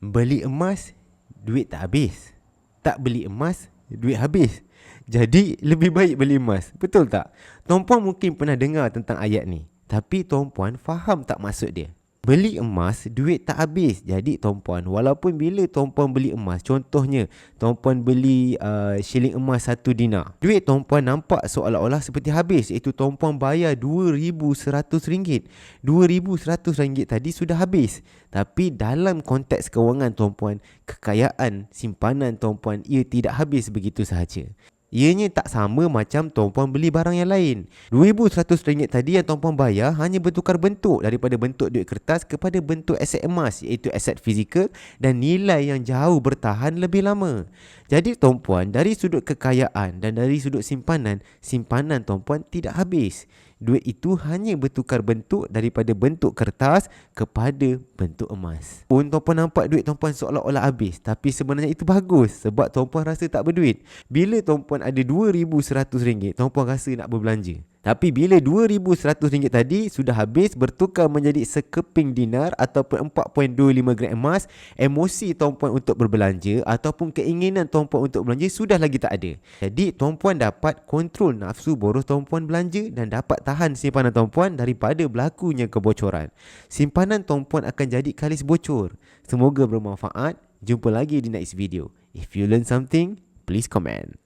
Beli emas, duit tak habis. Tak beli emas, duit habis. Jadi lebih baik beli emas. Betul tak? Tuan-puan mungkin pernah dengar tentang ayat ni, tapi tuan-puan faham tak maksud dia? Beli emas, duit tak habis. Jadi tuan-puan, walaupun bila tuan-puan beli emas, contohnya tuan-puan beli shilling emas 1 dinar, duit tuan-puan nampak seolah-olah seperti habis, iaitu tuan-puan bayar RM2,100. RM2,100 tadi sudah habis. Tapi dalam konteks kewangan tuan-puan, kekayaan simpanan tuan-puan, ia tidak habis begitu sahaja. Ianya tak sama macam tuan-puan beli barang yang lain. RM2,100 tadi yang tuan-puan bayar hanya bertukar bentuk daripada bentuk duit kertas kepada bentuk aset emas, iaitu aset fizikal, dan nilai yang jauh bertahan lebih lama. Jadi tuan-puan, dari sudut kekayaan dan dari sudut simpanan, simpanan tuan-puan tidak habis. Duit itu hanya bertukar bentuk daripada bentuk kertas kepada bentuk emas. Pun tuan-puan nampak duit tuan-puan seolah-olah habis, tapi sebenarnya itu bagus sebab tuan-puan rasa tak berduit. Bila tuan-puan ada RM2,100, tuan-puan rasa nak berbelanja. Tapi bila RM2,100 tadi sudah habis bertukar menjadi sekeping dinar ataupun 4.25 gram emas, emosi tuan-puan untuk berbelanja ataupun keinginan tuan-puan untuk belanja sudah lagi tak ada. Jadi tuan-puan dapat kontrol nafsu boros tuan-puan belanja dan dapat tahan simpanan tuan-puan daripada berlakunya kebocoran. Simpanan tuan-puan akan jadi kalis bocor. Semoga bermanfaat. Jumpa lagi di next video. If you learn something, please comment.